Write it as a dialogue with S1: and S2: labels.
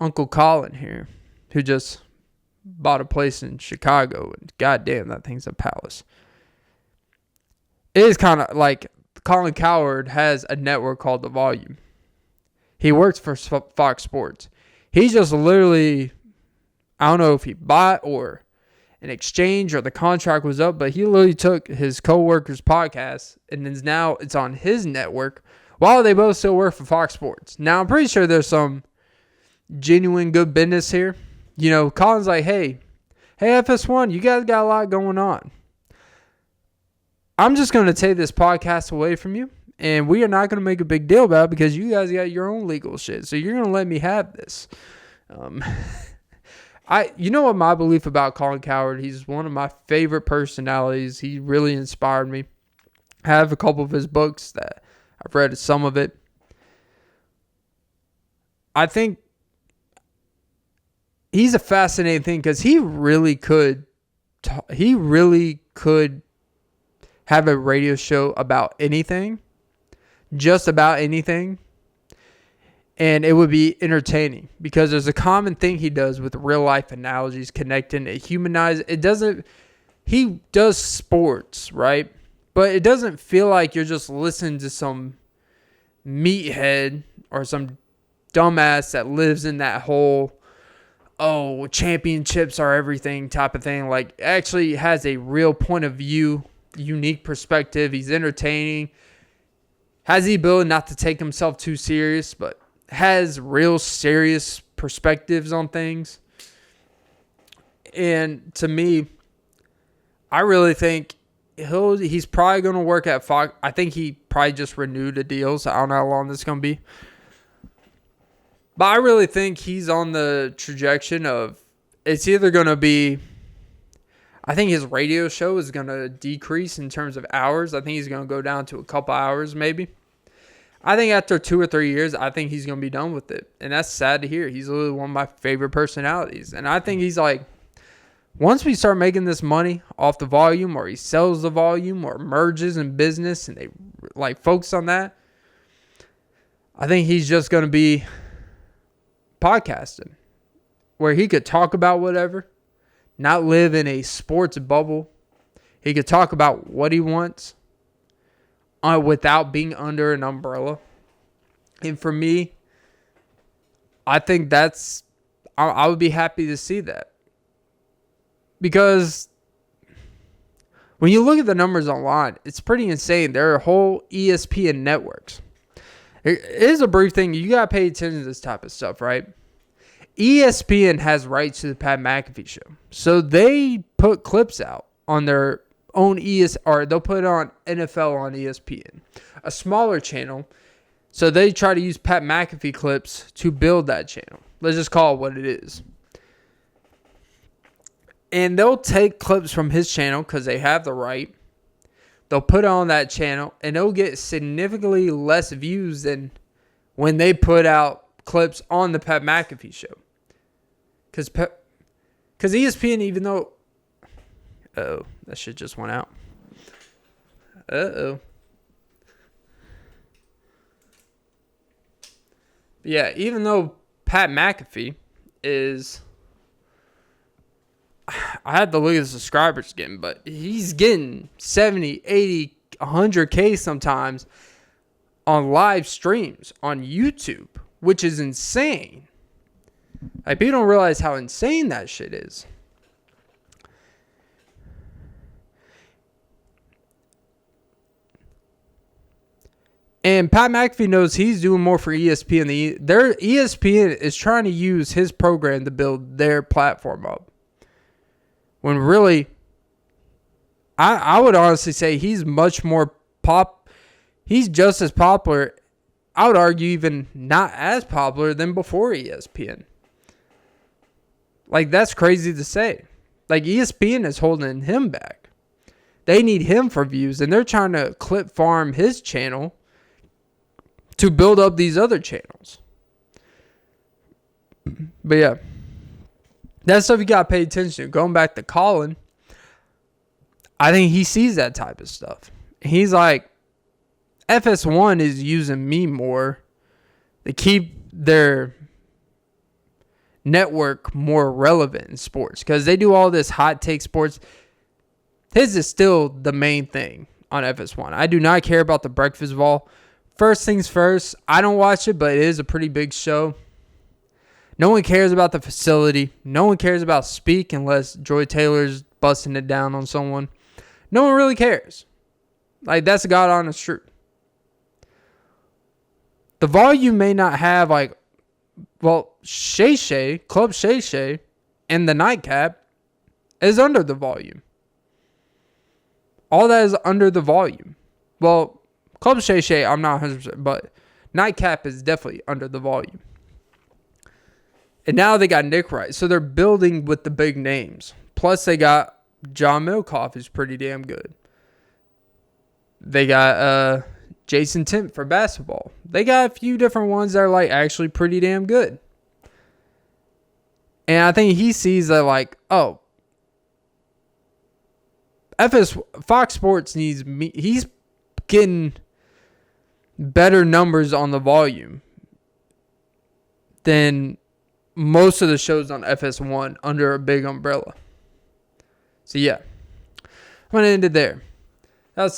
S1: Uncle Colin here, who just bought a place in Chicago, and goddamn, that thing's a palace. It is kind of like Colin Cowherd has a network called The Volume. He works for Fox Sports. He's just literally, I don't know if he bought or an exchange or the contract was up, but he literally took his co-worker's podcast and then now it's on his network while they both still work for Fox Sports. Now, I'm pretty sure there's some genuine good business here. You know, Colin's like, hey, FS1, you guys got a lot going on. I'm just going to take this podcast away from you, and we are not going to make a big deal about it because you guys got your own legal shit, so you're going to let me have this. You know what my belief about Colin Cowherd? He's one of my favorite personalities. He really inspired me. I have a couple of his books that I've read some of it. I think he's a fascinating thing because he really could have a radio show about anything, just about anything, and it would be entertaining because there's a common thing he does with real life analogies, connecting it, humanize it. He does sports, right? But it doesn't feel like you're just listening to some meathead or some dumbass that lives in that whole, oh, championships are everything type of thing. Like, actually has a real point of view, unique perspective. He's entertaining, has the ability not to take himself too serious, but has real serious perspectives on things. And to me, I really think he's probably going to work at Fox. I think he probably just renewed a deal, so I don't know how long this is going to be. But I really think he's on the trajectory of, it's either going to be, I think his radio show is going to decrease in terms of hours. I think he's going to go down to a couple hours maybe. I think after 2 or 3 years, I think he's going to be done with it. And that's sad to hear. He's literally one of my favorite personalities. And I think he's like, once we start making this money off the volume, or he sells the volume, or merges in business, and they like focus on that, I think he's just going to be podcasting, where he could talk about whatever, not live in a sports bubble. He could talk about what he wants without being under an umbrella. And for me, I think I would be happy to see that. Because when you look at the numbers online, it's pretty insane. There are whole ESPN networks. It is a brief thing. You got to pay attention to this type of stuff, right? ESPN has rights to the Pat McAfee show. So they put clips out on their own or they'll put on NFL on ESPN, a smaller channel. So they try to use Pat McAfee clips to build that channel. Let's just call it what it is. And they'll take clips from his channel because they have the right. They'll put it on that channel, and they'll get significantly less views than when they put out clips on the Pat McAfee show. Because ESPN, even though... Uh-oh, that shit just went out. Uh-oh. Yeah, even though Pat McAfee is... I had to look at the subscribers again, but he's getting 70, 80, 100K sometimes on live streams on YouTube, which is insane. Like, people don't realize how insane that shit is. And Pat McAfee knows he's doing more for ESPN. Their ESPN is trying to use his program to build their platform up. When really, I would honestly say he's much more he's just as popular, I would argue even not as popular than before ESPN. Like, that's crazy to say. Like, ESPN is holding him back. They need him for views, and they're trying to clip farm his channel to build up these other channels. But yeah. That's stuff you got to pay attention to. Going back to Colin, I think he sees that type of stuff. He's like, FS1 is using me more to keep their network more relevant in sports because they do all this hot take sports. His is still the main thing on FS1. I do not care about the breakfast ball. First things first, I don't watch it, but it is a pretty big show. No one cares about the facility. No one cares about Speak unless Joy Taylor's busting it down on someone. No one really cares. Like, that's the God honest truth. The volume may not have, like, well, Shay Shay, Club Shay Shay, and the nightcap is under the volume. All that is under the volume. Well, Club Shay Shay, I'm not 100%, but nightcap is definitely under the volume. And now they got Nick Wright. So they're building with the big names. Plus they got John Milkoff, who's pretty damn good. They got Jason Timt for basketball. They got a few different ones that are like actually pretty damn good. And I think he sees that like, oh, Fox Sports needs me. He's getting better numbers on the volume than most of the shows on FS1 under a big umbrella. So yeah, I'm going to end it there.